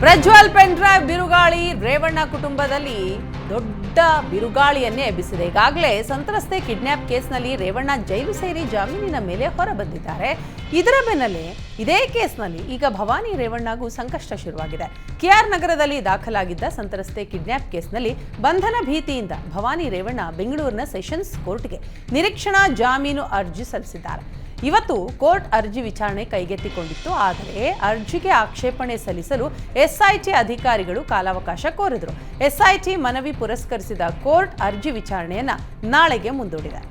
Prajwal pen drive ಬಿರುಗಾಳಿ ರೇವಣ್ಣ ಕುಟುಂಬದಲ್ಲಿ ದೊಡ್ಡ ಬಿರುಗಾಳಿಯನ್ನೇ ಎಬ್ಬಿಸಿದೆ. ಈಗಾಗಲೇ ಸಂತ್ರಸ್ತೆ ಕಿಡ್ನಾಪ್ ಕೇಸ್ನಲ್ಲಿ ರೇವಣ್ಣ ಜೈಲು ಸೇರಿ ಜಾಮೀನಿನ ಮೇಲೆ ಹೊರಬಂದಿದ್ದಾರೆ. ಇದರ ಬೆನ್ನಲ್ಲೇ ಇದೇ ಕೇಸ್ನಲ್ಲಿ ಈಗ ಭವಾನಿ ರೇವಣ್ಣಗೂ ಸಂಕಷ್ಟ ಶುರುವಾಗಿದೆ. ಕೆಆರ್ ನಗರದಲ್ಲಿ ದಾಖಲಾಗಿದ್ದ ಸಂತ್ರಸ್ತೆ ಕಿಡ್ನಾಪ್ ಕೇಸ್ನಲ್ಲಿ ಬಂಧನ ಭೀತಿಯಿಂದ ಭವಾನಿ ರೇವಣ್ಣ ಬೆಂಗಳೂರಿನ ಸೆಷನ್ಸ್ ಕೋರ್ಟ್ಗೆ ನಿರೀಕ್ಷಣಾ ಜಾಮೀನು ಅರ್ಜಿ ಸಲ್ಲಿಸಿದ್ದಾರೆ. ಇವತ್ತು ಕೋರ್ಟ್ ಅರ್ಜಿ ವಿಚಾರಣೆ ಕೈಗೆತ್ತಿಕೊಂಡಿತ್ತು. ಆದರೆ ಅರ್ಜಿಗೆ ಆಕ್ಷೇಪಣೆ ಸಲ್ಲಿಸಲು ಎಸ್ಐಟಿ ಅಧಿಕಾರಿಗಳು ಕಾಲಾವಕಾಶ ಕೋರಿದರು. ಎಸ್ಐಟಿ ಮನವಿ ಪುರಸ್ಕರಿಸಿದ ಕೋರ್ಟ್ ಅರ್ಜಿ ವಿಚಾರಣೆಯನ್ನ ನಾಳೆಗೆ ಮುಂದೂಡಿದೆ.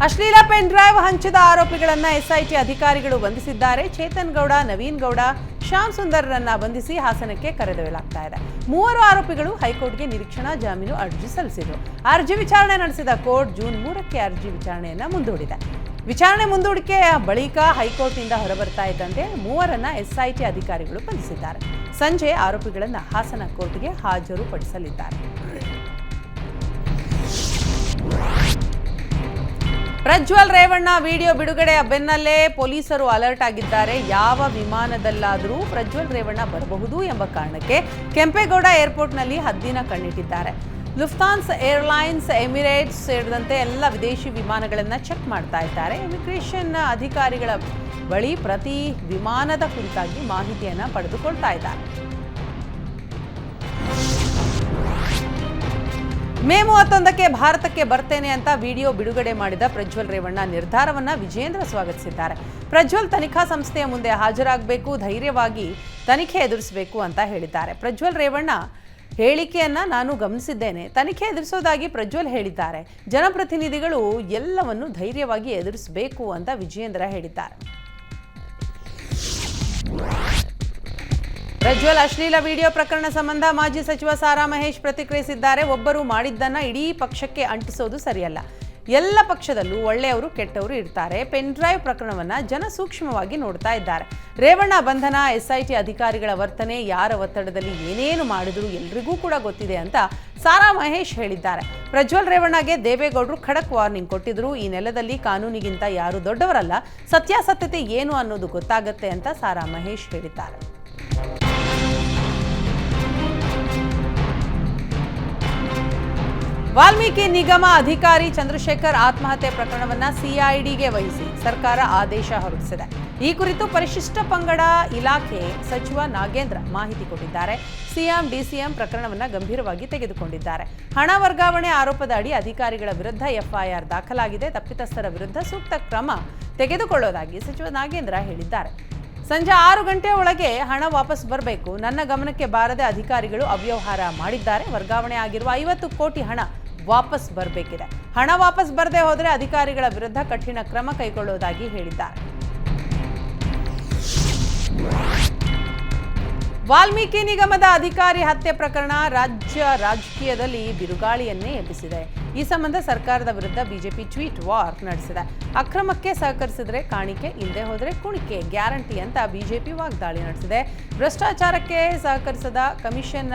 ಅಶ್ಲೀಲ ಪೆನ್ ಡ್ರೈವ್ ಹಂಚಿದ ಆರೋಪಿಗಳನ್ನ ಎಸ್ಐಟಿ ಅಧಿಕಾರಿಗಳು ಬಂಧಿಸಿದ್ದಾರೆ. ಚೇತನ್ ಗೌಡ, ನವೀನ್ ಗೌಡ, ಶ್ಯಾಮ್ ಸುಂದರ್ರನ್ನ ಬಂಧಿಸಿ ಹಾಸನಕ್ಕೆ ಕರೆದೊಯ್ಯಲಾಗ್ತಾ ಇದೆ. 3 ಆರೋಪಿಗಳು ಹೈಕೋರ್ಟ್ಗೆ ನಿರೀಕ್ಷಣಾ ಜಾಮೀನು ಅರ್ಜಿ ಸಲ್ಲಿಸಿದರು. ಅರ್ಜಿ ವಿಚಾರಣೆ ನಡೆಸಿದ ಕೋರ್ಟ್ ಜೂನ್ 3ಕ್ಕೆ ಅರ್ಜಿ ವಿಚಾರಣೆಯನ್ನ ಮುಂದೂಡಿದೆ. ವಿಚಾರಣೆ ಮುಂದೂಡಿಕೆಯ ಬಳಿಕ ಹೈಕೋರ್ಟ್ನಿಂದ ಹೊರಬರ್ತಾ ಇದ್ದಂತೆ 3ರನ್ನ ಎಸ್ಐಟಿ ಅಧಿಕಾರಿಗಳು ಬಂಧಿಸಿದ್ದಾರೆ. ಸಂಜೆ ಆರೋಪಿಗಳನ್ನ ಹಾಸನ ಕೋರ್ಟ್ಗೆ ಹಾಜರುಪಡಿಸಲಿದ್ದಾರೆ. ಪ್ರಜ್ವಲ್ ರೇವಣ್ಣ ವಿಡಿಯೋ ಬಿಡುಗಡೆಯ ಬೆನ್ನಲ್ಲೇ ಪೊಲೀಸರು ಅಲರ್ಟ್ ಆಗಿದ್ದಾರೆ. ಯಾವ ವಿಮಾನದಲ್ಲಾದರೂ ಪ್ರಜ್ವಲ್ ರೇವಣ್ಣ ಬರಬಹುದು ಎಂಬ ಕಾರಣಕ್ಕೆ ಕೆಂಪೇಗೌಡ ಏರ್ಪೋರ್ಟ್ನಲ್ಲಿ ಹದ್ದಿನ ಕಣ್ಣಿಟ್ಟಿದ್ದಾರೆ. ಲುಫ್ತಾನ್ಸ್ ಏರ್ಲೈನ್ಸ್, ಎಮಿರೇಟ್ಸ್ ಸೇರಿದಂತೆ ಎಲ್ಲ ವಿದೇಶಿ ವಿಮಾನಗಳನ್ನು ಚೆಕ್ ಮಾಡ್ತಾ ಇದ್ದಾರೆ. ಇಮಿಗ್ರೇಷನ್ ಅಧಿಕಾರಿಗಳ ಬಳಿ ಪ್ರತಿ ವಿಮಾನದ ಕುರಿತಾಗಿ ಮಾಹಿತಿಯನ್ನು ಪಡೆದುಕೊಳ್ತಾ ಇದ್ದಾರೆ. ಮೇ 31ಕ್ಕೆ ಭಾರತಕ್ಕೆ ಬರ್ತೇನೆ ಅಂತ ವಿಡಿಯೋ ಬಿಡುಗಡೆ ಮಾಡಿದ ಪ್ರಜ್ವಲ್ ರೇವಣ್ಣ ನಿರ್ಧಾರವನ್ನ ವಿಜೇಂದ್ರ ಸ್ವಾಗತಿಸಿದ್ದಾರೆ. ಪ್ರಜ್ವಲ್ ತನಿಖಾ ಸಂಸ್ಥೆಯ ಮುಂದೆ ಹಾಜರಾಗಬೇಕು, ಧೈರ್ಯವಾಗಿ ತನಿಖೆ ಎದುರಿಸಬೇಕು ಅಂತ ಹೇಳಿದ್ದಾರೆ. ಪ್ರಜ್ವಲ್ ರೇವಣ್ಣ ಹೇಳಿಕೆಯನ್ನ ನಾನು ಗಮನಿಸಿದ್ದೇನೆ. ತನಿಖೆ ಎದುರಿಸೋದಾಗಿ ಪ್ರಜ್ವಲ್ ಹೇಳಿದ್ದಾರೆ. ಜನಪ್ರತಿನಿಧಿಗಳು ಎಲ್ಲವನ್ನು ಧೈರ್ಯವಾಗಿ ಎದುರಿಸಬೇಕು ಅಂತ ವಿಜೇಂದ್ರ ಹೇಳಿದ್ದಾರೆ. ಪ್ರಜ್ವಲ್ ಅಶ್ಲೀಲ ವಿಡಿಯೋ ಪ್ರಕರಣ ಸಂಬಂಧ ಮಾಜಿ ಸಚಿವ ಸಾರಾ ಮಹೇಶ್ ಪ್ರತಿಕ್ರಿಯಿಸಿದ್ದಾರೆ. ಒಬ್ಬರು ಮಾಡಿದ್ದನ್ನ ಇಡೀ ಪಕ್ಷಕ್ಕೆ ಅಂಟಿಸೋದು ಸರಿಯಲ್ಲ. ಎಲ್ಲ ಪಕ್ಷದಲ್ಲೂ ಒಳ್ಳೆಯವರು ಕೆಟ್ಟವರು ಇರ್ತಾರೆ. ಪೆನ್ ಡ್ರೈವ್ ಪ್ರಕರಣವನ್ನ ಜನ ಸೂಕ್ಷ್ಮವಾಗಿ ನೋಡ್ತಾ ಇದ್ದಾರೆ. ರೇವಣ್ಣ ಬಂಧನ, ಎಸ್ಐಟಿ ಅಧಿಕಾರಿಗಳ ವರ್ತನೆ, ಯಾರ ಒತ್ತಡದಲ್ಲಿ ಏನೇನು ಮಾಡಿದ್ರು ಎಲ್ರಿಗೂ ಕೂಡ ಗೊತ್ತಿದೆ ಅಂತ ಸಾರಾ ಮಹೇಶ್ ಹೇಳಿದ್ದಾರೆ. ಪ್ರಜ್ವಲ್ ರೇವಣ್ಣಗೆ ದೇವೇಗೌಡರು ಖಡಕ್ ವಾರ್ನಿಂಗ್ ಕೊಟ್ಟಿದ್ರು. ಈ ನೆಲದಲ್ಲಿ ಕಾನೂನಿಗಿಂತ ಯಾರು ದೊಡ್ಡವರಲ್ಲ, ಸತ್ಯಾಸತ್ಯತೆ ಏನು ಅನ್ನೋದು ಗೊತ್ತಾಗತ್ತೆ ಅಂತ ಸಾರಾ ಮಹೇಶ್ ಹೇಳಿದ್ದಾರೆ. ವಾಲ್ಮೀಕಿ ನಿಗಮ ಅಧಿಕಾರಿ ಚಂದ್ರಶೇಖರ್ ಆತ್ಮಹತ್ಯೆ ಪ್ರಕರಣವನ್ನ ಸಿಐಡಿಗೆ ವಹಿಸಿ ಸರ್ಕಾರ ಆದೇಶ ಹೊರಡಿಸಿದೆ. ಈ ಕುರಿತು ಪರಿಶಿಷ್ಟ ಪಂಗಡ ಇಲಾಖೆ ಸಚಿವ ನಾಗೇಂದ್ರ ಮಾಹಿತಿ ಕೊಟ್ಟಿದ್ದಾರೆ. ಸಿಎಂ, ಡಿಸಿಎಂ ಪ್ರಕರಣವನ್ನ ಗಂಭೀರವಾಗಿ ತೆಗೆದುಕೊಂಡಿದ್ದಾರೆ. ಹಣ ವರ್ಗಾವಣೆ ಆರೋಪದ ಅಡಿ ಅಧಿಕಾರಿಗಳ ವಿರುದ್ಧ ಎಫ್ಐಆರ್ ದಾಖಲಾಗಿದೆ. ತಪ್ಪಿತಸ್ಥರ ವಿರುದ್ಧ ಸೂಕ್ತ ಕ್ರಮ ತೆಗೆದುಕೊಳ್ಳೋದಾಗಿ ಸಚಿವ ನಾಗೇಂದ್ರ ಹೇಳಿದ್ದಾರೆ. ಸಂಜೆ 6 ಗಂಟೆ ಒಳಗೆ ಹಣ ವಾಪಸ್ ಬರಬೇಕು. ನನ್ನ ಗಮನಕ್ಕೆ ಬಾರದೆ ಅಧಿಕಾರಿಗಳು ಅವ್ಯವಹಾರ ಮಾಡಿದ್ದಾರೆ. ವರ್ಗಾವಣೆ ಆಗಿರುವ 50 ಕೋಟಿ ಹಣ ವಾಪಸ್ ಬರಬೇಕಿದೆ. ಹಣ ವಾಪಸ್ ಬರದೆ ಹೋದರೆ ಅಧಿಕಾರಿಗಳ ವಿರುದ್ಧ ಕಠಿಣ ಕ್ರಮ ಕೈಗೊಳ್ಳುವುದಾಗಿ ಹೇಳಿದ್ದಾರೆ. ವಾಲ್ಮೀಕಿ ನಿಗಮದ ಅಧಿಕಾರಿ ಹತ್ಯೆ ಪ್ರಕರಣ ರಾಜ್ಯ ರಾಜಕೀಯದಲ್ಲಿ ಬಿರುಗಾಳಿಯನ್ನೇ ಎಬ್ಬಿಸಿದೆ. ಈ ಸಂಬಂಧ ಸರ್ಕಾರದ ವಿರುದ್ಧ ಬಿಜೆಪಿ ಟ್ವೀಟ್ ವಾರ್ ನಡೆಸಿದೆ. ಅಕ್ರಮಕ್ಕೆ ಸಹಕರಿಸಿದ್ರೆ ಕಾಣಿಕೆ, ಇಲ್ಲದೆ ಹೋದರೆ ಕುಣಿಕೆ ಗ್ಯಾರಂಟಿ ಅಂತ ಬಿಜೆಪಿ ವಾಗ್ದಾಳಿ ನಡೆಸಿದೆ. ಭ್ರಷ್ಟಾಚಾರಕ್ಕೆ ಸಹಕರಿಸದ, ಕಮಿಷನ್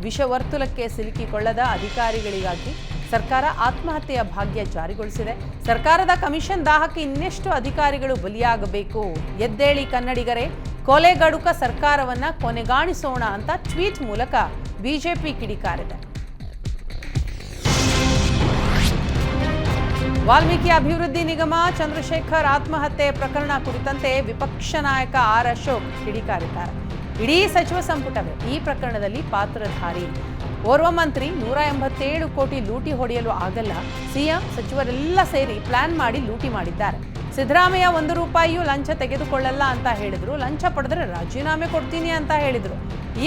ವಿಷವರ್ತುಲಕ್ಕೆ ಸಿಲುಕಿಕೊಳ್ಳದ ಅಧಿಕಾರಿಗಳಿಗಾಗಿ ಸರ್ಕಾರ ಆತ್ಮಹತ್ಯೆಯ ಭಾಗ್ಯ ಜಾರಿಗೊಳಿಸಿದೆ. ಸರ್ಕಾರದ ಕಮಿಷನ್ ದಾಹಕ್ಕೆ ಇನ್ನೆಷ್ಟು ಅಧಿಕಾರಿಗಳು ಬಲಿಯಾಗಬೇಕು? ಎದ್ದೇಳಿ ಕನ್ನಡಿಗರೇ, ಕೊಲೆಗಡುಕ ಸರ್ಕಾರವನ್ನ ಕೊನೆಗಾಣಿಸೋಣ ಅಂತ ಟ್ವೀಟ್ ಮೂಲಕ ಬಿಜೆಪಿ ಕಿಡಿಕಾರಿದೆ. ವಾಲ್ಮೀಕಿ ಅಭಿವೃದ್ಧಿ ನಿಗಮ ಚಂದ್ರಶೇಖರ್ ಆತ್ಮಹತ್ಯೆ ಪ್ರಕರಣ ಕುರಿತಂತೆ ವಿಪಕ್ಷ ನಾಯಕ ಆರ್ ಅಶೋಕ್ ಕಿಡಿಕಾರಿದ್ದಾರೆ. ಇಡೀ ಸಚಿವ ಸಂಪುಟವೇ ಈ ಪ್ರಕರಣದಲ್ಲಿ ಪಾತ್ರಧಾರಿ. ಓರ್ವ ಮಂತ್ರಿ 187 ಕೋಟಿ ಲೂಟಿ ಹೊಡೆಯಲು ಆಗಲ್ಲ. ಸಿಎಂ, ಸಚಿವರೆಲ್ಲ ಸೇರಿ ಪ್ಲಾನ್ ಮಾಡಿ ಲೂಟಿ ಮಾಡಿದ್ದಾರೆ. ಸಿದ್ದರಾಮಯ್ಯ 1 ರೂಪಾಯಿಯೂ ಲಂಚ ತೆಗೆದುಕೊಳ್ಳಲ್ಲ ಅಂತ ಹೇಳಿದ್ರು. ಲಂಚ ಪಡೆದ್ರೆ ರಾಜೀನಾಮೆ ಕೊಡ್ತೀನಿ ಅಂತ ಹೇಳಿದ್ರು.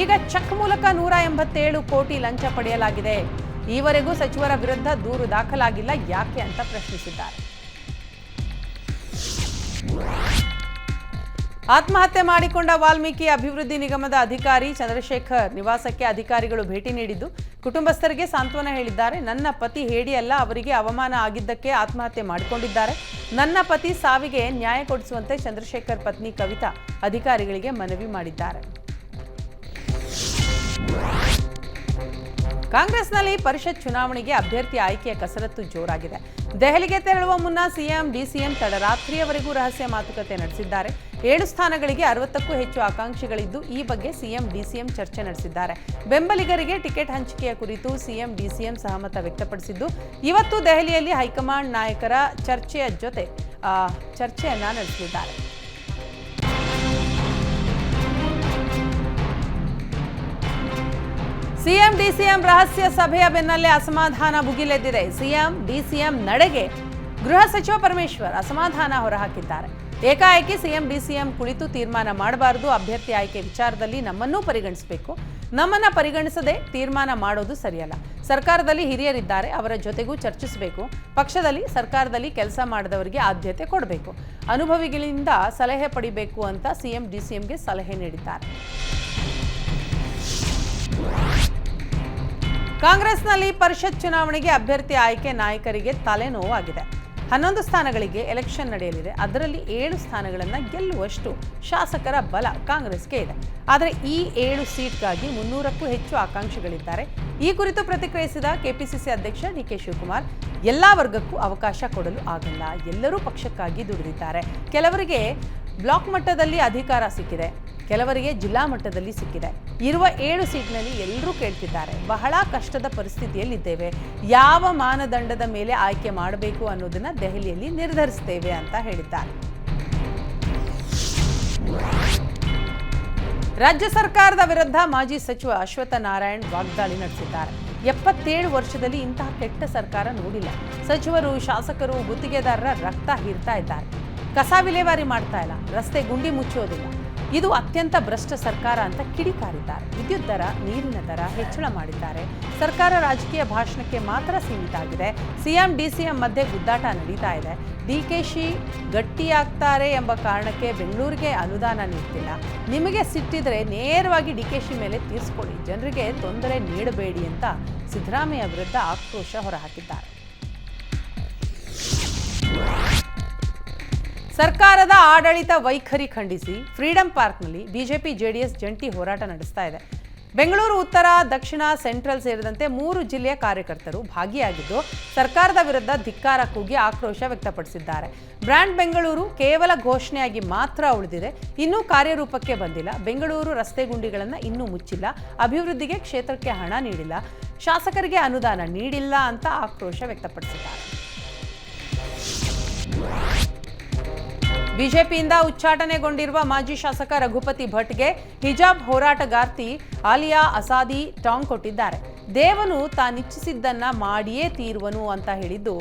ಈಗ ಚೆಕ್ ಮೂಲಕ 187 ಕೋಟಿ ಲಂಚ ಪಡೆಯಲಾಗಿದೆ. ಈವರೆಗೂ ಸಚಿವರ ವಿರುದ್ಧ ದೂರು ದಾಖಲಾಗಿಲ್ಲ. ಯಾಕೆ ಅಂತ ಪ್ರಶ್ನಿಸಿದ್ದಾರೆ. ಆತ್ಮಹತ್ಯೆ ಮಾಡಿಕೊಂಡ ವಾಲ್ಮೀಕಿ ಅಭಿವೃದ್ಧಿ ನಿಗಮದ ಅಧಿಕಾರಿ ಚಂದ್ರಶೇಖರ್ ನಿವಾಸಕ್ಕೆ ಅಧಿಕಾರಿಗಳು ಭೇಟಿ ನೀಡಿದ್ದು ಕುಟುಂಬಸ್ಥರಿಗೆ ಸಾಂತ್ವನ ಹೇಳಿದ್ದಾರೆ. ನನ್ನ ಪತಿ ಹೇಡಿಯಲ್ಲ, ಅವರಿಗೆ ಅವಮಾನ ಆಗಿದ್ದಕ್ಕೆ ಆತ್ಮಹತ್ಯೆ ಮಾಡಿಕೊಂಡಿದ್ದಾರೆ. ನನ್ನ ಪತಿ ಸಾವಿಗೆ ನ್ಯಾಯ ಕೊಡಿಸುವಂತೆ ಚಂದ್ರಶೇಖರ್ ಪತ್ನಿ ಕವಿತಾ ಅಧಿಕಾರಿಗಳಿಗೆ ಮನವಿ ಮಾಡಿದ್ದಾರೆ. ಕಾಂಗ್ರೆಸ್ನಲ್ಲಿ ಪರಿಷತ್ ಚುನಾವಣೆಗೆ ಅಭ್ಯರ್ಥಿ ಆಯ್ಕೆಯ ಕಸರತ್ತು ಜೋರಾಗಿದೆ. ದೆಹಲಿಗೆ ತೆರಳುವ ಮುನ್ನ ಸಿಎಂ ಡಿಸಿಎಂ ತಡರಾತ್ರಿಯವರೆಗೂ ರಹಸ್ಯ ಮಾತುಕತೆ ನಡೆಸಿದ್ದಾರೆ. 7 ಸ್ಥಾನಗಳಿಗೆ 60ಕ್ಕೂ ಹೆಚ್ಚು ಆಕಾಂಕ್ಷಿಗಳಿದ್ದು ಈ ಬಗ್ಗೆ ಸಿಎಂ ಡಿಸಿಎಂ ಚರ್ಚೆ ನಡೆಸಿದ್ದಾರೆ. ಬೆಂಬಲಿಗರಿಗೆ ಟಿಕೆಟ್ ಹಂಚಿಕೆಯ ಕುರಿತು ಸಿಎಂ ಡಿಸಿಎಂ ಸಹಮತ ವ್ಯಕ್ತಪಡಿಸಿದ್ದು ಇವತ್ತು ದೆಹಲಿಯಲ್ಲಿ ಹೈಕಮಾಂಡ್ ನಾಯಕರ ಚರ್ಚೆಯನ್ನ ನಡೆಸಲಿದ್ದಾರೆ. ಸಿಎಂ ಡಿಸಿಎಂ ರಹಸ್ಯ ಸಭೆಯ ಬೆನ್ನಲ್ಲೇ ಅಸಮಾಧಾನ ಭುಗಿಲೆದ್ದಿದೆ. ಸಿಎಂ ಡಿಸಿಎಂ ನಡೆಗೆ ಗೃಹ ಸಚಿವ ಪರಮೇಶ್ವರ್ ಅಸಮಾಧಾನ ಹೊರಹಾಕಿದ್ದಾರೆ. ಏಕಾಏಕಿ ಸಿಎಂ ಡಿಸಿಎಂ ಕುಳಿತು ತೀರ್ಮಾನ ಮಾಡಬಾರದು, ಅಭ್ಯರ್ಥಿ ಆಯ್ಕೆ ವಿಚಾರದಲ್ಲಿ ನಮ್ಮನ್ನೂ ಪರಿಗಣಿಸಬೇಕು, ನಮ್ಮನ್ನ ಪರಿಗಣಿಸದೆ ತೀರ್ಮಾನ ಮಾಡೋದು ಸರಿಯಲ್ಲ. ಸರ್ಕಾರದಲ್ಲಿ ಹಿರಿಯರಿದ್ದಾರೆ, ಅವರ ಜೊತೆಗೂ ಚರ್ಚಿಸಬೇಕು. ಪಕ್ಷದಲ್ಲಿ ಸರ್ಕಾರದಲ್ಲಿ ಕೆಲಸ ಮಾಡಿದವರಿಗೆ ಆದ್ಯತೆ ಕೊಡಬೇಕು, ಅನುಭವಿಗಳಿಂದ ಸಲಹೆ ಪಡಿಬೇಕು ಅಂತ ಸಿಎಂ ಡಿಸಿಎಂಗೆ ಸಲಹೆ ನೀಡಿದ್ದಾರೆ. ಕಾಂಗ್ರೆಸ್ನಲ್ಲಿ ಪರಿಷತ್ ಚುನಾವಣೆಗೆ ಅಭ್ಯರ್ಥಿ ಆಯ್ಕೆ ನಾಯಕರಿಗೆ ತಲೆನೋವಾಗಿದೆ. 11 ಸ್ಥಾನಗಳಿಗೆ ಎಲೆಕ್ಷನ್ ನಡೆಯಲಿದೆ. ಅದರಲ್ಲಿ 7 ಸ್ಥಾನಗಳನ್ನು ಗೆಲ್ಲುವಷ್ಟು ಶಾಸಕರ ಬಲ ಕಾಂಗ್ರೆಸ್ಗೆ ಇದೆ. ಆದರೆ ಈ 7 ಸೀಟ್ಗಾಗಿ 300ಕ್ಕೂ ಹೆಚ್ಚು ಆಕಾಂಕ್ಷಿಗಳಿದ್ದಾರೆ. ಈ ಕುರಿತು ಪ್ರತಿಕ್ರಿಯಿಸಿದ ಕೆಪಿಸಿಸಿ ಅಧ್ಯಕ್ಷ ಡಿಕೆ ಶಿವಕುಮಾರ್, ಎಲ್ಲಾ ವರ್ಗಕ್ಕೂ ಅವಕಾಶ ಕೊಡಲು ಆಗಲ್ಲ, ಎಲ್ಲರೂ ಪಕ್ಷಕ್ಕಾಗಿ ದುಡಿದಿದ್ದಾರೆ. ಕೆಲವರಿಗೆ ಬ್ಲಾಕ್ ಮಟ್ಟದಲ್ಲಿ ಅಧಿಕಾರ ಸಿಕ್ಕಿದೆ, ಕೆಲವರಿಗೆ ಜಿಲ್ಲಾ ಮಟ್ಟದಲ್ಲಿ ಸಿಕ್ಕಿದೆ. ಇರುವ 7 ಸೀಟ್ನಲ್ಲಿ ಎಲ್ಲರೂ ಕೇಳ್ತಿದ್ದಾರೆ. ಬಹಳ ಕಷ್ಟದ ಪರಿಸ್ಥಿತಿಯಲ್ಲಿದ್ದೇವೆ. ಯಾವ ಮಾನದಂಡದ ಮೇಲೆ ಆಯ್ಕೆ ಮಾಡಬೇಕು ಅನ್ನೋದನ್ನ ದೆಹಲಿಯಲ್ಲಿ ನಿರ್ಧರಿಸುತ್ತೇವೆ ಅಂತ ಹೇಳಿದ್ದಾರೆ. ರಾಜ್ಯ ಸರ್ಕಾರದ ವಿರುದ್ಧ ಮಾಜಿ ಸಚಿವ ಅಶ್ವತ್ಥ ನಾರಾಯಣ್ ವಾಗ್ದಾಳಿ ನಡೆಸಿದ್ದಾರೆ. 77 ವರ್ಷದಲ್ಲಿ ಇಂತಹ ಕೆಟ್ಟ ಸರ್ಕಾರ ನೋಡಿಲ್ಲ. ಸಚಿವರು, ಶಾಸಕರು, ಗುತ್ತಿಗೆದಾರರ ರಕ್ತ ಹೀರ್ತಾ ಇದ್ದಾರೆ. ಕಸ ವಿಲೇವಾರಿ ಮಾಡ್ತಾ ಇಲ್ಲ, ರಸ್ತೆ ಗುಂಡಿ ಮುಚ್ಚೋದಿಲ್ಲ. ಇದು ಅತ್ಯಂತ ಭ್ರಷ್ಟ ಸರ್ಕಾರ ಅಂತ ಕಿಡಿಕಾರಿದ್ದಾರೆ. ವಿದ್ಯುತ್ ದರ, ನೀರಿನ ದರ ಹೆಚ್ಚಳ ಮಾಡಿದ್ದಾರೆ. ಸರ್ಕಾರ ರಾಜಕೀಯ ಭಾಷಣಕ್ಕೆ ಮಾತ್ರ ಸೀಮಿತ ಆಗಿದೆ. ಸಿಎಂ ಡಿಸಿಎಂ ಮಧ್ಯೆ ಗುದ್ದಾಟ ನಡೀತಾ ಇದೆ. ಡಿಕೆಶಿ ಗಟ್ಟಿಯಾಗ್ತಾರೆ ಎಂಬ ಕಾರಣಕ್ಕೆ ಬೆಂಗಳೂರಿಗೆ ಅನುದಾನ ನೀಡ್ತಿಲ್ಲ. ನಿಮಗೆ ಸಿಟ್ಟಿದ್ರೆ ನೇರವಾಗಿ ಡಿಕೆಶಿ ಮೇಲೆ ತೀರಿಸ್ಕೊಳ್ಳಿ, ಜನರಿಗೆ ತೊಂದರೆ ನೀಡಬೇಡಿ ಅಂತ ಸಿದ್ದರಾಮಯ್ಯ ವಿರುದ್ಧ ಆಕ್ರೋಶ ಹೊರಹಾಕಿದ್ದಾರೆ. ಸರ್ಕಾರದ ಆಡಳಿತ ವೈಖರಿ ಖಂಡಿಸಿ ಫ್ರೀಡಂ ಪಾರ್ಕ್ನಲ್ಲಿ ಬಿಜೆಪಿ ಜೆಡಿಎಸ್ ಜಂಟಿ ಹೋರಾಟ ನಡೆಸ್ತಾ ಇದೆ. ಬೆಂಗಳೂರು ಉತ್ತರ, ದಕ್ಷಿಣ, ಸೆಂಟ್ರಲ್ ಸೇರಿದಂತೆ 3 ಜಿಲ್ಲೆಯ ಕಾರ್ಯಕರ್ತರು ಭಾಗಿಯಾಗಿದ್ದು ಸರ್ಕಾರದ ವಿರುದ್ಧ ಧಿಕ್ಕಾರ ಕೂಗಿ ಆಕ್ರೋಶ ವ್ಯಕ್ತಪಡಿಸಿದ್ದಾರೆ. ಬ್ರ್ಯಾಂಡ್ ಬೆಂಗಳೂರು ಕೇವಲ ಘೋಷಣೆಯಾಗಿ ಮಾತ್ರ ಉಳಿದಿದೆ, ಇನ್ನೂ ಕಾರ್ಯರೂಪಕ್ಕೆ ಬಂದಿಲ್ಲ. ಬೆಂಗಳೂರು ರಸ್ತೆ ಗುಂಡಿಗಳನ್ನು ಇನ್ನೂ ಮುಚ್ಚಿಲ್ಲ, ಅಭಿವೃದ್ಧಿಗೆ ಕ್ಷೇತ್ರಕ್ಕೆ ಹಣ ನೀಡಿಲ್ಲ, ಶಾಸಕರಿಗೆ ಅನುದಾನ ನೀಡಿಲ್ಲ ಅಂತ ಆಕ್ರೋಶ ವ್ಯಕ್ತಪಡಿಸಿದ್ದಾರೆ. ಬಿಜೆಪಿಯಿಂದ ಉಚ್ಚಾಟನೆಗೊಂಡಿರುವ ಮಾಜಿ ಶಾಸಕ ರಘುಪತಿ ಭಟ್ಗೆ ಹಿಜಾಬ್ ಹೋರಾಟಗಾರ್ತಿ ಆಲಿಯಾ ಅಸಾದಿ ಟಾಂಗ್ ಕೊಟ್ಟಿದ್ದಾರೆ. ದೇವನು ತಾನಿಚ್ಛಿಸಿದ್ದನ್ನ ಮಾಡಿಯೇ ತೀರುವನು ಅಂತ ಹೇಳಿದ್ದು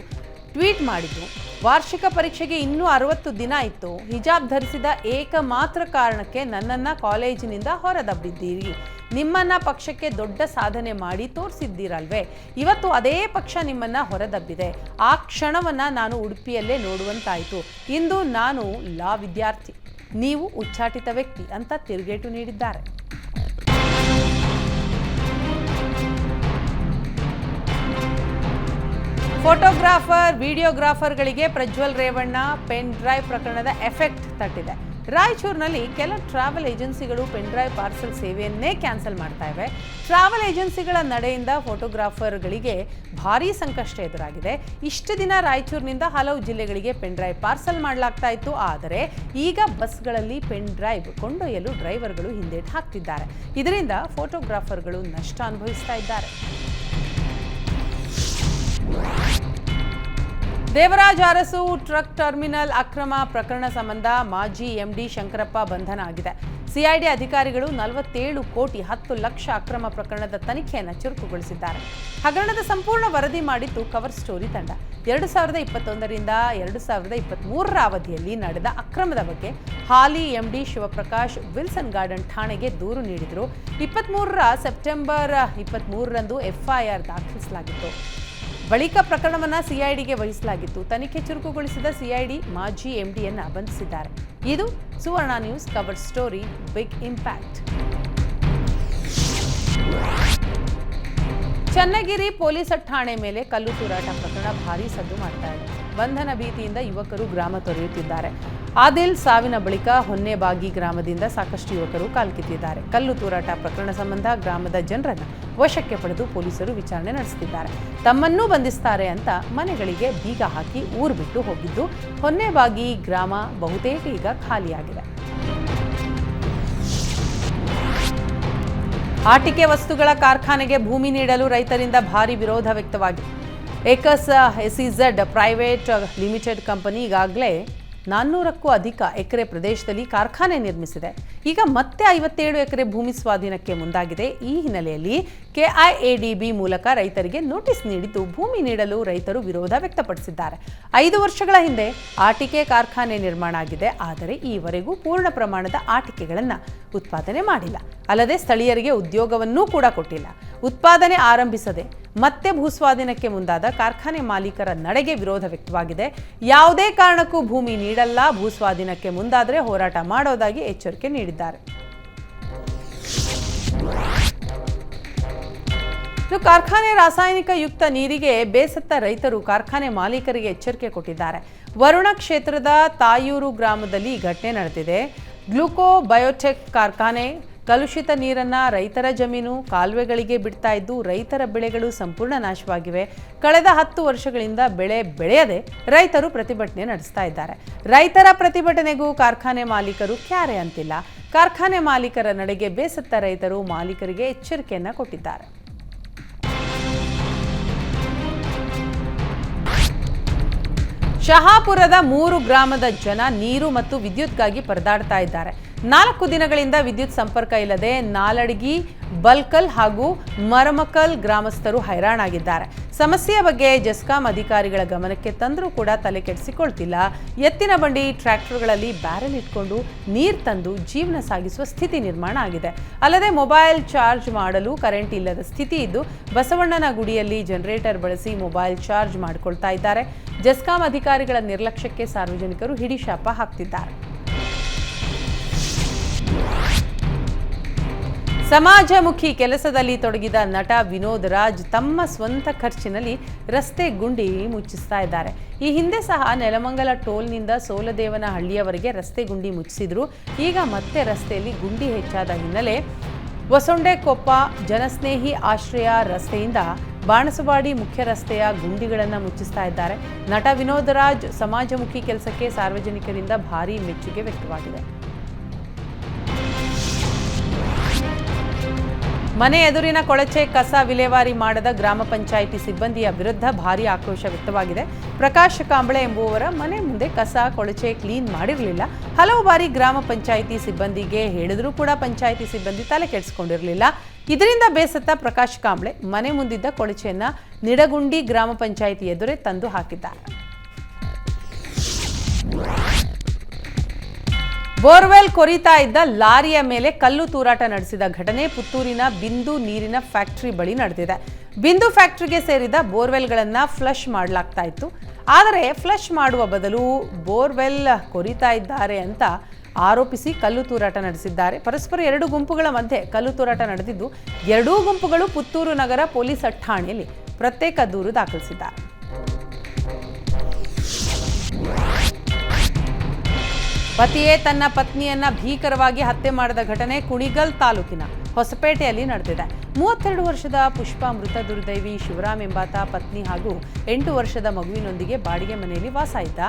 ಟ್ವೀಟ್ ಮಾಡಿದ್ದು. ವಾರ್ಷಿಕ ಪರೀಕ್ಷೆಗೆ ಇನ್ನೂ 60 ದಿನ ಇತ್ತು. ಹಿಜಾಬ್ ಧರಿಸಿದ ಏಕಮಾತ್ರ ಕಾರಣಕ್ಕೆ ನನ್ನನ್ನ ಕಾಲೇಜಿನಿಂದ ಹೊರದಬ್ಬಿದ್ದೀರಿ. ನಿಮ್ಮನ್ನ ಪಕ್ಷಕ್ಕೆ ದೊಡ್ಡ ಸಾಧನೆ ಮಾಡಿ ತೋರಿಸಿದ್ದೀರಲ್ವೇ, ಇವತ್ತು ಅದೇ ಪಕ್ಷ ನಿಮ್ಮನ್ನ ಹೊರದಬ್ಬಿದೆ. ಆ ಕ್ಷಣವನ್ನ ನಾನು ಉಡುಪಿಯಲ್ಲೇ ನೋಡುವಂತಾಯಿತು. ಇಂದು ನಾನು ಲಾ ವಿದ್ಯಾರ್ಥಿ, ನೀವು ಉಚ್ಚಾಟಿತ ವ್ಯಕ್ತಿ ಅಂತ ತಿರುಗೇಟು ನೀಡಿದ್ದಾರೆ. ಫೋಟೋಗ್ರಾಫರ್, ವಿಡಿಯೋಗ್ರಾಫರ್ಗಳಿಗೆ ಪ್ರಜ್ವಲ್ ರೇವಣ್ಣ ಪೆನ್ ಡ್ರೈವ್ ಪ್ರಕರಣದ ಎಫೆಕ್ಟ್ ತಟ್ಟಿದೆ. ರಾಯಚೂರಿನಲ್ಲಿ ಕೆಲ ಟ್ರಾವೆಲ್ ಏಜೆನ್ಸಿಗಳು ಪೆನ್ ಡ್ರೈವ್ ಪಾರ್ಸಲ್ ಸೇವೆಯನ್ನೇ ಕ್ಯಾನ್ಸಲ್ ಮಾಡ್ತಾ ಇವೆ. ಟ್ರಾವೆಲ್ ಏಜೆನ್ಸಿಗಳ ನಡೆಯಿಂದ ಫೋಟೋಗ್ರಾಫರ್ಗಳಿಗೆ ಭಾರೀ ಸಂಕಷ್ಟ ಎದುರಾಗಿದೆ. ಇಷ್ಟು ದಿನ ರಾಯಚೂರಿನಿಂದ ಹಲವು ಜಿಲ್ಲೆಗಳಿಗೆ ಪೆನ್ ಡ್ರೈವ್ ಪಾರ್ಸಲ್ ಮಾಡಲಾಗ್ತಾ ಇತ್ತು. ಆದರೆ ಈಗ ಬಸ್ಗಳಲ್ಲಿ ಪೆನ್ ಡ್ರೈವ್ ಕೊಂಡೊಯ್ಯಲು ಡ್ರೈವರ್ಗಳು ಹಿಂದೇಟು ಹಾಕ್ತಿದ್ದಾರೆ. ಇದರಿಂದ ಫೋಟೋಗ್ರಾಫರ್ಗಳು ನಷ್ಟ ಅನುಭವಿಸ್ತಾ ಇದ್ದಾರೆ. ದೇವರಾಜ್ ಅರಸು ಟ್ರಕ್ ಟರ್ಮಿನಲ್ ಅಕ್ರಮ ಪ್ರಕರಣ ಸಂಬಂಧ ಮಾಜಿ ಎಂಡಿ ಶಂಕರಪ್ಪ ಬಂಧನ ಆಗಿದೆ. ಸಿಐಡಿ ಅಧಿಕಾರಿಗಳು 47 ಕೋಟಿ 10 ಲಕ್ಷ ಅಕ್ರಮ ಪ್ರಕರಣದ ತನಿಖೆಯನ್ನು ಚುರುಕುಗೊಳಿಸಿದ್ದಾರೆ. ಹಗರಣದ ಸಂಪೂರ್ಣ ವರದಿ ಮಾಡಿದ್ದು ಕವರ್ ಸ್ಟೋರಿ ತಂಡ. 2021ರಿಂದ 2023ರ ಅವಧಿಯಲ್ಲಿ ನಡೆದ ಅಕ್ರಮದ ಬಗ್ಗೆ ಹಾಲಿ ಎಂಡಿ ಶಿವಪ್ರಕಾಶ್ ವಿಲ್ಸನ್ ಗಾರ್ಡನ್ ಠಾಣೆಗೆ ದೂರು ನೀಡಿದರು. 23ರ ಸೆಪ್ಟೆಂಬರ್ 23ರಂದು ಎಫ್ಐಆರ್ ದಾಖಲಿಸಲಾಗಿತ್ತು. ಬಳಿಕ ಪ್ರಕರಣವನ್ನು ಸಿಐಡಿಗೆ ವಹಿಸಲಾಗಿತ್ತು. ತನಿಖೆ ಚುರುಕುಗೊಳಿಸಿದ ಸಿಐಡಿ ಮಾಜಿ ಎಂಡಿಯನ್ನ ಬಂಧಿಸಿದ್ದಾರೆ. ಇದು Suvarna news cover story big impact. Channagiri police ಠಾಣೆ ಮೇಲೆ ಕಲ್ಲು ತೂರಾಟ ಪ್ರಕರಣ ಭಾರೀ ಸದ್ದು ಮಾಡ್ತಾ ಇದೆ. ಬಂಧನ ಭೀತಿಯಿಂದ ಯುವಕರು ಗ್ರಾಮ ತೊರೆಯುತ್ತಿದ್ದಾರೆ. ಆದಿಲ್ ಸಾವಿನ ಬಳಿಕ ಹೊನ್ನೆಬಾಗಿ ಗ್ರಾಮದಿಂದ ಸಾಕಷ್ಟು ಯುವಕರು ಕಾಲ್ಕಿತ್ತಿದ್ದಾರೆ. ಕಲ್ಲು ತೂರಾಟ ಪ್ರಕರಣ ಸಂಬಂಧ ಗ್ರಾಮದ ಜನರನ್ನು ವಶಕ್ಕೆ ಪಡೆದು ಪೊಲೀಸರು ವಿಚಾರಣೆ ನಡೆಸುತ್ತಿದ್ದಾರೆ. ತಮ್ಮನ್ನೂ ಬಂಧಿಸುತ್ತಾರೆ ಅಂತ ಮನೆಗಳಿಗೆ ಬೀಗ ಹಾಕಿ ಊರು ಬಿಟ್ಟು ಹೋಗಿದ್ದು ಹೊನ್ನೆಬಾಗಿ ಗ್ರಾಮ ಬಹುತೇಕ ಈಗ ಖಾಲಿಯಾಗಿದೆ. ಆಟಿಕೆ ವಸ್ತುಗಳ ಕಾರ್ಖಾನೆಗೆ ಭೂಮಿ ನೀಡಲು ರೈತರಿಂದ ಭಾರಿ ವಿರೋಧ ವ್ಯಕ್ತವಾಗಿದೆ. ಏಕಸ್ ಎಸ್ಇಝೆಡ್ ಪ್ರೈವೇಟ್ ಲಿಮಿಟೆಡ್ ಕಂಪನಿ ಈಗಾಗಲೇ 400ಕ್ಕೂ ಅಧಿಕ ಎಕರೆ ಪ್ರದೇಶದಲ್ಲಿ ಕಾರ್ಖಾನೆ ನಿರ್ಮಿಸಿದೆ. ಈಗ ಮತ್ತೆ 57 ಎಕರೆ ಭೂಮಿ ಸ್ವಾಧೀನಕ್ಕೆ ಮುಂದಾಗಿದೆ. ಈ ಹಿನ್ನೆಲೆಯಲ್ಲಿ ಕೆಐಎಡಿಬಿ ಮೂಲಕ ರೈತರಿಗೆ ನೋಟಿಸ್ ನೀಡಿದ್ದು ಭೂಮಿ ನೀಡಲು ರೈತರು ವಿರೋಧ ವ್ಯಕ್ತಪಡಿಸಿದ್ದಾರೆ. 5 ವರ್ಷಗಳ ಹಿಂದೆ ಆಟಿಕೆ ಕಾರ್ಖಾನೆ ನಿರ್ಮಾಣ ಆಗಿದೆ. ಆದರೆ ಈವರೆಗೂ ಪೂರ್ಣ ಪ್ರಮಾಣದ ಆಟಿಕೆಗಳನ್ನು ಉತ್ಪಾದನೆ ಮಾಡಿಲ್ಲ. ಅಲ್ಲದೆ ಸ್ಥಳೀಯರಿಗೆ ಉದ್ಯೋಗವನ್ನೂ ಕೂಡ ಕೊಟ್ಟಿಲ್ಲ. ಉತ್ಪಾದನೆ ಆರಂಭಿಸದೆ ಮತ್ತೆ ಭೂಸ್ವಾಧೀನಕ್ಕೆ ಮುಂದಾದ ಕಾರ್ಖಾನೆ ಮಾಲೀಕರ ನಡೆಗೆ ವಿರೋಧ ವ್ಯಕ್ತವಾಗಿದೆ. ಯಾವುದೇ ಕಾರಣಕ್ಕೂ ಭೂಮಿ ನೀಡಲ್ಲ, ಭೂಸ್ವಾಧೀನಕ್ಕೆ ಮುಂದಾದರೆ ಹೋರಾಟ ಮಾಡೋದಾಗಿ ಎಚ್ಚರಿಕೆ ನೀಡಿದ್ದಾರೆ. ಕಾರ್ಖಾನೆ ರಾಸಾಯನಿಕ ಯುಕ್ತ ನೀರಿಗೆ ಬೇಸತ್ತ ರೈತರು ಕಾರ್ಖಾನೆ ಮಾಲೀಕರಿಗೆ ಎಚ್ಚರಿಕೆ ಕೊಟ್ಟಿದ್ದಾರೆ. ವರುಣ ಕ್ಷೇತ್ರದ ತಾಯೂರು ಗ್ರಾಮದಲ್ಲಿ ಈ ಘಟನೆ ನಡೆದಿದೆ. ಗ್ಲೂಕೋ ಬಯೋಟೆಕ್ ಕಾರ್ಖಾನೆ ಕಲುಷಿತ ನೀರನ್ನು ರೈತರ ಜಮೀನು ಕಾಲುವೆಗಳಿಗೆ ಬಿಡ್ತಾ ಇದ್ದು ರೈತರ ಬೆಳೆಗಳು ಸಂಪೂರ್ಣ ನಾಶವಾಗಿವೆ. ಕಳೆದ 10 ವರ್ಷಗಳಿಂದ ಬೆಳೆ ಬೆಳೆಯದೆ ರೈತರು ಪ್ರತಿಭಟನೆ ನಡೆಸ್ತಾ ಇದ್ದಾರೆ. ರೈತರ ಪ್ರತಿಭಟನೆಗೂ ಕಾರ್ಖಾನೆ ಮಾಲೀಕರು ಕ್ಯಾರೆ ಅಂತಿಲ್ಲ. ಕಾರ್ಖಾನೆ ಮಾಲೀಕರ ನಡೆಗೆ ಬೇಸತ್ತ ರೈತರು ಮಾಲೀಕರಿಗೆ ಎಚ್ಚರಿಕೆಯನ್ನ ಕೊಟ್ಟಿದ್ದಾರೆ. ಶಹಾಪುರದ 3 ಗ್ರಾಮದ ಜನ ನೀರು ಮತ್ತು ವಿದ್ಯುತ್ಗಾಗಿ ಪರದಾಡ್ತಾ ಇದ್ದಾರೆ. 4 ದಿನಗಳಿಂದ ವಿದ್ಯುತ್ ಸಂಪರ್ಕ ಇಲ್ಲದೆ ನಾಲಡಗಿ, ಬಲ್ಕಲ್ ಹಾಗೂ ಮರಮಕಲ್ ಗ್ರಾಮಸ್ಥರು ಹೈರಾಣಾಗಿದ್ದಾರೆ. ಸಮಸ್ಯೆಯ ಬಗ್ಗೆ ಜೆಸ್ಕಾಂ ಅಧಿಕಾರಿಗಳ ಗಮನಕ್ಕೆ ತಂದರೂ ಕೂಡ ತಲೆ ಕೆಡಿಸಿಕೊಳ್ತಿಲ್ಲ. ಎತ್ತಿನ ಬಂಡಿ ಟ್ರ್ಯಾಕ್ಟರ್ಗಳಲ್ಲಿ ಬ್ಯಾರೆಲ್ ಇಟ್ಕೊಂಡು ನೀರು ತಂದು ಜೀವನ ಸಾಗಿಸುವ ಸ್ಥಿತಿ ನಿರ್ಮಾಣ ಆಗಿದೆ. ಅಲ್ಲದೆ ಮೊಬೈಲ್ ಚಾರ್ಜ್ ಮಾಡಲು ಕರೆಂಟ್ ಇಲ್ಲದ ಸ್ಥಿತಿ ಇದ್ದು ಬಸವಣ್ಣನ ಗುಡಿಯಲ್ಲಿ ಜನರೇಟರ್ ಬಳಸಿ ಮೊಬೈಲ್ ಚಾರ್ಜ್ ಮಾಡಿಕೊಳ್ತಾ ಇದ್ದಾರೆ. ಜೆಸ್ಕಾಂ ಅಧಿಕಾರಿಗಳ ನಿರ್ಲಕ್ಷ್ಯಕ್ಕೆ ಸಾರ್ವಜನಿಕರು ಹಿಡಿಶಾಪ ಹಾಕ್ತಿದ್ದಾರೆ. ಸಮಾಜಮುಖಿ ಕೆಲಸದಲ್ಲಿ ತೊಡಗಿದ ನಟ ವಿನೋದ್ ರಾಜ್ ತಮ್ಮ ಸ್ವಂತ ಖರ್ಚಿನಲ್ಲಿ ರಸ್ತೆ ಗುಂಡಿ ಮುಚ್ಚಿಸ್ತಾ ಇದ್ದಾರೆ. ಈ ಹಿಂದೆ ಸಹ ನೆಲಮಂಗಲ ಟೋಲ್ನಿಂದ ಸೋಲದೇವನಹಳ್ಳಿಯವರೆಗೆ ರಸ್ತೆ ಗುಂಡಿ ಮುಚ್ಚಿಸಿದ್ರು. ಈಗ ಮತ್ತೆ ರಸ್ತೆಯಲ್ಲಿ ಗುಂಡಿ ಹೆಚ್ಚಾದ ಹಿನ್ನೆಲೆ ವಸೊಂಡೆಕೊಪ್ಪ ಜನಸ್ನೇಹಿ ಆಶ್ರಯ ರಸ್ತೆಯಿಂದ ಬಾಣಸವಾಡಿ ಮುಖ್ಯ ರಸ್ತೆಯ ಗುಂಡಿಗಳನ್ನು ಮುಚ್ಚಿಸ್ತಾ ಇದ್ದಾರೆ. ನಟ ವಿನೋದ್ ರಾಜ್ ಸಮಾಜಮುಖಿ ಕೆಲಸಕ್ಕೆ ಸಾರ್ವಜನಿಕರಿಂದ ಭಾರೀ ಮೆಚ್ಚುಗೆ ವ್ಯಕ್ತವಾಗಿದೆ. ಮನೆ ಎದುರಿನ ಕೊಳಚೆ ಕಸ ವಿಲೇವಾರಿ ಮಾಡದ ಗ್ರಾಮ ಪಂಚಾಯಿತಿ ಸಿಬ್ಬಂದಿಯ ವಿರುದ್ಧ ಭಾರೀ ಆಕ್ರೋಶ ವ್ಯಕ್ತವಾಗಿದೆ. ಪ್ರಕಾಶ್ ಕಾಂಬಳೆ ಎಂಬುವರ ಮನೆ ಮುಂದೆ ಕಸ ಕೊಳಚೆ ಕ್ಲೀನ್ ಮಾಡಿರಲಿಲ್ಲ. ಹಲವು ಬಾರಿ ಗ್ರಾಮ ಪಂಚಾಯಿತಿ ಸಿಬ್ಬಂದಿಗೆ ಹೇಳಿದರೂ ಕೂಡ ಪಂಚಾಯಿತಿ ಸಿಬ್ಬಂದಿ ತಲೆ ಕೆಡಿಸಿಕೊಂಡಿರಲಿಲ್ಲ. ಇದರಿಂದ ಬೇಸತ್ತ ಪ್ರಕಾಶ್ ಕಾಂಬಳೆ ಮನೆ ಮುಂದಿದ್ದ ಕೊಳಚೆಯನ್ನ ನಿಡಗುಂಡಿ ಗ್ರಾಮ ಪಂಚಾಯಿತಿ ಎದುರೇ ತಂದು ಹಾಕಿದ್ದಾರೆ. ಬೋರ್ವೆಲ್ ಕೊರಿತಾ ಇದ್ದ ಲಾರಿಯ ಮೇಲೆ ಕಲ್ಲು ತೂರಾಟ ನಡೆಸಿದ ಘಟನೆ ಪುತ್ತೂರಿನ ಬಿಂದು ನೀರಿನ ಫ್ಯಾಕ್ಟರಿ ಬಳಿ ನಡೆದಿದೆ. ಬಿಂದು ಫ್ಯಾಕ್ಟರಿಗೆ ಸೇರಿದ ಬೋರ್ವೆಲ್ಗಳನ್ನು ಫ್ಲಶ್ ಮಾಡಲಾಗ್ತಾ ಇತ್ತು. ಆದರೆ ಫ್ಲಶ್ ಮಾಡುವ ಬದಲು ಬೋರ್ವೆಲ್ ಕೊರಿತಾ ಇದ್ದಾರೆ ಅಂತ ಆರೋಪಿಸಿ ಕಲ್ಲು ತೂರಾಟ ನಡೆಸಿದ್ದಾರೆ. ಪರಸ್ಪರ 2 ಗುಂಪುಗಳ ಮಧ್ಯೆ ಕಲ್ಲು ತೂರಾಟ ನಡೆದಿದ್ದು 2 ಗುಂಪುಗಳು ಪುತ್ತೂರು ನಗರ ಪೊಲೀಸ್ ಠಾಣೆಯಲ್ಲಿ ಪ್ರತ್ಯೇಕ ದೂರು ದಾಖಲಿಸಿದ್ದಾರೆ. ಪತಿಯೇ ತನ್ನ ಪತ್ನಿಯನ್ನ ಭೀಕರವಾಗಿ ಹತ್ಯೆ ಮಾಡಿದ ಘಟನೆ ಕುಣಿಗಲ್ ತಾಲೂಕಿನ ಹೊಸಪೇಟೆಯಲ್ಲಿ ನಡೆದಿದೆ. 32 ವರ್ಷದ ಪುಷ್ಪ ಮೃತ ದುರ್ದೈವಿ ಶಿವರಾಮ್ ಎಂಬಾತ ಪತ್ನಿ ಹಾಗೂ 8 ವರ್ಷದ ಮಗುವಿನೊಂದಿಗೆ ಬಾಡಿಗೆ ಮನೆಯಲ್ಲಿ ವಾಸ ಇದ್ದ.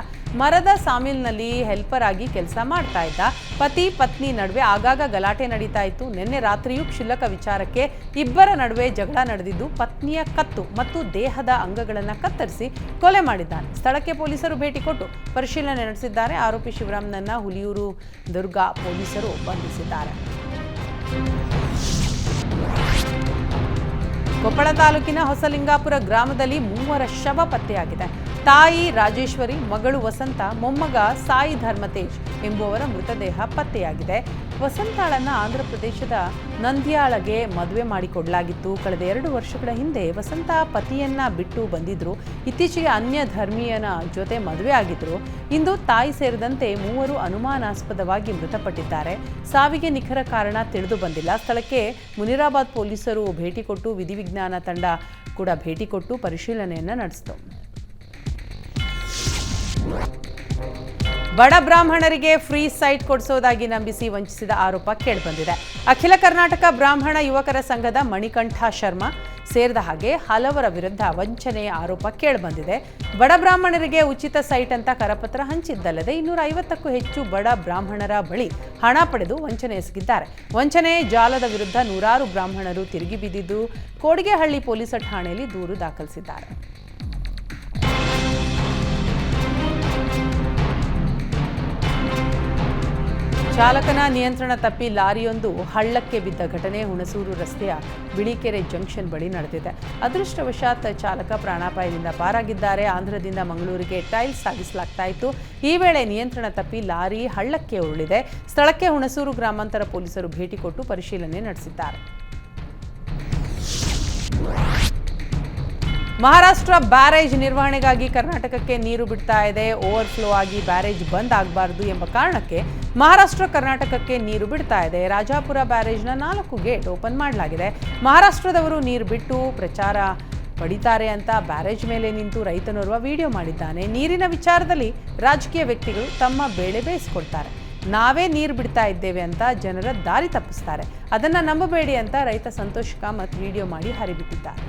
ಮರದ ಸಾಮಿಲ್ನಲ್ಲಿ ಹೆಲ್ಪರ್ ಆಗಿ ಕೆಲಸ ಮಾಡ್ತಾ ಇದ್ದ. ಪತಿ ಪತ್ನಿ ನಡುವೆ ಆಗಾಗ ಗಲಾಟೆ ನಡೀತಾ ಇತ್ತು. ನಿನ್ನೆ ರಾತ್ರಿಯೂ ಕ್ಷುಲ್ಲಕ ವಿಚಾರಕ್ಕೆ ಇಬ್ಬರ ನಡುವೆ ಜಗಳ ನಡೆದಿದ್ದು ಪತ್ನಿಯ ಕತ್ತು ಮತ್ತು ದೇಹದ ಅಂಗಗಳನ್ನು ಕತ್ತರಿಸಿ ಕೊಲೆ ಮಾಡಿದ್ದಾನೆ. ಸ್ಥಳಕ್ಕೆ ಪೊಲೀಸರು ಭೇಟಿ ಕೊಟ್ಟು ಪರಿಶೀಲನೆ ನಡೆಸಿದ್ದಾರೆ. ಆರೋಪಿ ಶಿವರಾಮ್ನನ್ನ ಹುಲಿಯೂರು ದುರ್ಗಾ ಪೊಲೀಸರು ಬಂಧಿಸಿದ್ದಾರೆ. ಕೊಪ್ಪಳ ತಾಲೂಕಿನ ಹೊಸಲಿಂಗಾಪುರ ಗ್ರಾಮದಲ್ಲಿ 3 ಶವ ಪತ್ತೆಯಾಗಿದೆ. ತಾಯಿ ರಾಜೇಶ್ವರಿ, ಮಗಳು ವಸಂತ, ಮೊಮ್ಮಗ ಸಾಯಿ ಧರ್ಮತೇಜ್ ಎಂಬುವರ ಮೃತದೇಹ ಪತ್ತೆಯಾಗಿದೆ. ವಸಂತಾಳನ್ನ ಆಂಧ್ರ ಪ್ರದೇಶದ ನಂದ್ಯಾಳಗೆ ಮದುವೆ ಮಾಡಿಕೊಡಲಾಗಿತ್ತು. ಕಳೆದ 2 ವರ್ಷಗಳ ಹಿಂದೆ ವಸಂತ ಪತಿಯನ್ನ ಬಿಟ್ಟು ಬಂದಿದ್ರು. ಇತ್ತೀಚೆಗೆ ಅನ್ಯ ಧರ್ಮೀಯನ ಜೊತೆ ಮದುವೆ ಆಗಿದ್ರು. ಇಂದು ತಾಯಿ ಸೇರಿದಂತೆ 3 ಅನುಮಾನಾಸ್ಪದವಾಗಿ ಮೃತಪಟ್ಟಿದ್ದಾರೆ. ಸಾವಿಗೆ ನಿಖರ ಕಾರಣ ತಿಳಿದು ಬಂದಿಲ್ಲ. ಸ್ಥಳಕ್ಕೆ ಮುನಿರಾಬಾದ್ ಪೊಲೀಸರು ಭೇಟಿ ಕೊಟ್ಟು ವಿಧಿವಿಜ್ಞಾನ ತಂಡ ಕೂಡ ಭೇಟಿ ಕೊಟ್ಟು ಪರಿಶೀಲನೆಯನ್ನ ನಡೆಸಿತು. ಬಡ ಬ್ರಾಹ್ಮಣರಿಗೆ ಫ್ರೀ ಸೈಟ್ ಕೊಡಿಸೋದಾಗಿ ನಂಬಿಸಿ ವಂಚಿಸಿದ ಆರೋಪ ಕೇಳಿಬಂದಿದೆ. ಅಖಿಲ ಕರ್ನಾಟಕ ಬ್ರಾಹ್ಮಣ ಯುವಕರ ಸಂಘದ ಮಣಿಕಂಠ ಶರ್ಮಾ ಸೇರಿದ ಹಾಗೆ ಹಲವರ ವಿರುದ್ಧ ವಂಚನೆಯ ಆರೋಪ ಕೇಳಿಬಂದಿದೆ. ಬಡ ಬ್ರಾಹ್ಮಣರಿಗೆ ಉಚಿತ ಸೈಟ್ ಅಂತ ಕರಪತ್ರ ಹಂಚಿದ್ದಲ್ಲದೆ 250ಕ್ಕೂ ಹೆಚ್ಚು ಬಡ ಬ್ರಾಹ್ಮಣರ ಬಳಿ ಹಣ ಪಡೆದು ವಂಚನೆ ಎಸಗಿದ್ದಾರೆ. ವಂಚನೆ ಜಾಲದ ವಿರುದ್ಧ ನೂರಾರು ಬ್ರಾಹ್ಮಣರು ತಿರುಗಿ ಬಿದ್ದಿದ್ದು ಕೋಡಿಗೆಹಳ್ಳಿ ಪೊಲೀಸ್ ಠಾಣೆಯಲ್ಲಿ ದೂರು ದಾಖಲಿಸಿದ್ದಾರೆ. ಚಾಲಕನ ನಿಯಂತ್ರಣ ತಪ್ಪಿ ಲಾರಿಯೊಂದು ಹಳ್ಳಕ್ಕೆ ಬಿದ್ದ ಘಟನೆ ಹುಣಸೂರು ರಸ್ತೆಯ ಬಿಳಿಕೆರೆ ಜಂಕ್ಷನ್ ಬಳಿ ನಡೆದಿದೆ. ಅದೃಷ್ಟವಶಾತ್ ಚಾಲಕ ಪ್ರಾಣಾಪಾಯದಿಂದ ಪಾರಾಗಿದ್ದಾರೆ. ಆಂಧ್ರದಿಂದ ಮಂಗಳೂರಿಗೆ ಟೈಲ್ಸ್ ಸಾಗಿಸಲಾಗ್ತಾ ಇತ್ತು. ಈ ವೇಳೆ ನಿಯಂತ್ರಣ ತಪ್ಪಿ ಲಾರಿ ಹಳ್ಳಕ್ಕೆ ಉರುಳಿದೆ. ಸ್ಥಳಕ್ಕೆ ಹುಣಸೂರು ಗ್ರಾಮಾಂತರ ಪೊಲೀಸರು ಭೇಟಿ ಕೊಟ್ಟು ಪರಿಶೀಲನೆ ನಡೆಸಿದ್ದಾರೆ. ಮಹಾರಾಷ್ಟ್ರ ಬ್ಯಾರೇಜ್ ನಿರ್ವಹಣೆಗಾಗಿ ಕರ್ನಾಟಕಕ್ಕೆ ನೀರು ಬಿಡ್ತಾ ಇದೆ. ಓವರ್ಫ್ಲೋ ಆಗಿ ಬ್ಯಾರೇಜ್ ಬಂದ್ ಆಗಬಾರದು ಎಂಬ ಕಾರಣಕ್ಕೆ ಮಹಾರಾಷ್ಟ್ರ ಕರ್ನಾಟಕಕ್ಕೆ ನೀರು ಬಿಡ್ತಾ ಇದೆ. ರಾಜಾಪುರ ಬ್ಯಾರೇಜ್ನ 4 ಗೇಟ್ ಓಪನ್ ಮಾಡಲಾಗಿದೆ. ಮಹಾರಾಷ್ಟ್ರದವರು ನೀರು ಬಿಟ್ಟು ಪ್ರಚಾರ ಪಡಿತಾರೆ ಅಂತ ಬ್ಯಾರೇಜ್ ಮೇಲೆ ನಿಂತು ರೈತನೋರ್ವ ವಿಡಿಯೋ ಮಾಡಿದ್ದಾನೆ. ನೀರಿನ ವಿಚಾರದಲ್ಲಿ ರಾಜಕೀಯ ವ್ಯಕ್ತಿಗಳು ತಮ್ಮ ಬೇಳೆ ಬೇಯಿಸಿಕೊಳ್ತಾರೆ. ನಾವೇ ನೀರು ಬಿಡ್ತಾ ಇದ್ದೇವೆ ಅಂತ ಜನರ ದಾರಿ ತಪ್ಪಿಸ್ತಾರೆ. ಅದನ್ನು ನಂಬಬೇಡಿ ಅಂತ ರೈತ ಸಂತೋಷ್ ಕಾಮತ್ ವಿಡಿಯೋ ಮಾಡಿ ಹರಿಬಿಟ್ಟಿದ್ದಾರೆ.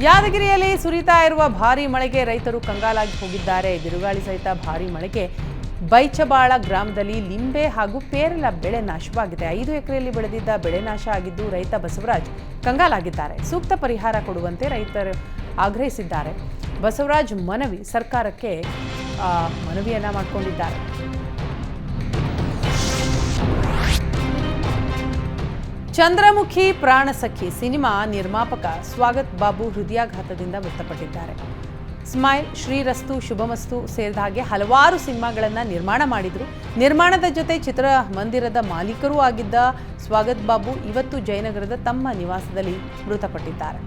ಯಾದಗಿರಿಯಲ್ಲಿ ಸುರಿತಾ ಇರುವ ಭಾರೀ ಮಳೆಗೆ ರೈತರು ಕಂಗಾಲಾಗಿ ಹೋಗಿದ್ದಾರೆ. ಬಿರುಗಾಳಿ ಸಹಿತ ಭಾರೀ ಮಳೆಗೆ ಬೈಚಬಾಳ ಗ್ರಾಮದಲ್ಲಿ ಲಿಂಬೆ ಹಾಗೂ ಪೇರಲ ಬೆಳೆ ನಾಶವಾಗಿದೆ. 5 ಎಕರೆಯಲ್ಲಿ ಬೆಳೆದಿದ್ದ ಬೆಳೆ ನಾಶ ಆಗಿದ್ದು ರೈತ ಬಸವರಾಜ್ ಕಂಗಾಲಾಗಿದ್ದಾರೆ. ಸೂಕ್ತ ಪರಿಹಾರ ಕೊಡುವಂತೆ ರೈತರು ಆಗ್ರಹಿಸಿದ್ದಾರೆ. ಬಸವರಾಜ್ ಸರ್ಕಾರಕ್ಕೆ ಮನವಿಯನ್ನ ಮಾಡಿಕೊಂಡಿದ್ದಾರೆ. ಚಂದ್ರಮುಖಿ ಪ್ರಾಣಸಖಿ ಸಿನಿಮಾ ನಿರ್ಮಾಪಕ ಸ್ವಾಗತ್ ಬಾಬು ಹೃದಯಾಘಾತದಿಂದ ಮೃತಪಟ್ಟಿದ್ದಾರೆ. ಸ್ಮೈಲ್, ಶ್ರೀರಸ್ತು, ಶುಭಮಸ್ತು ಸೇರಿದ ಹಾಗೆ ಹಲವಾರು ಸಿನಿಮಾಗಳನ್ನು ನಿರ್ಮಾಣ ಮಾಡಿದ್ರು. ನಿರ್ಮಾಣದ ಜೊತೆ ಚಿತ್ರಮಂದಿರದ ಮಾಲೀಕರೂ ಆಗಿದ್ದ ಸ್ವಾಗತ್ ಬಾಬು ಇವತ್ತು ಜಯನಗರದ ತಮ್ಮ ನಿವಾಸದಲ್ಲಿ ಮೃತಪಟ್ಟಿದ್ದಾರೆ.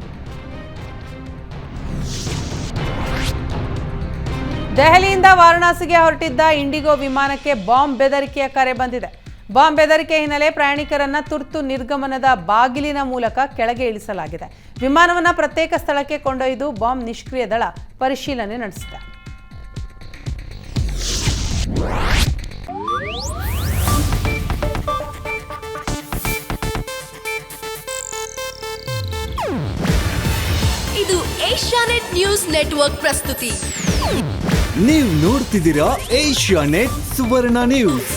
ದೆಹಲಿಯಿಂದ ವಾರಣಾಸಿಗೆ ಹೊರಟಿದ್ದ ಇಂಡಿಗೋ ವಿಮಾನಕ್ಕೆ ಬಾಂಬ್ ಬೆದರಿಕೆಯ ಕರೆ ಬಂದಿದೆ. ಬಾಂಬ್ ಬೆದರಿಕೆ ಹಿನ್ನೆಲೆ ಪ್ರಯಾಣಿಕರನ್ನ ತುರ್ತು ನಿರ್ಗಮನದ ಬಾಗಿಲಿನ ಮೂಲಕ ಕೆಳಗೆ ಇಳಿಸಲಾಗಿದೆ. ವಿಮಾನವನ್ನು ಪ್ರತ್ಯೇಕ ಸ್ಥಳಕ್ಕೆ ಕೊಂಡೊಯ್ದು ಬಾಂಬ್ ನಿಷ್ಕ್ರಿಯ ದಳ ಪರಿಶೀಲನೆ ನಡೆಸಿದೆ. ಇದು ಏಷ್ಯಾನೆಟ್ ನ್ಯೂಸ್ ನೆಟ್ವರ್ಕ್ ಪ್ರಸ್ತುತಿ. ನೀವು ನೋಡ್ತಿದ್ದೀರಾ ಏಷ್ಯಾನೆಟ್ ಸುವರ್ಣ ನ್ಯೂಸ್.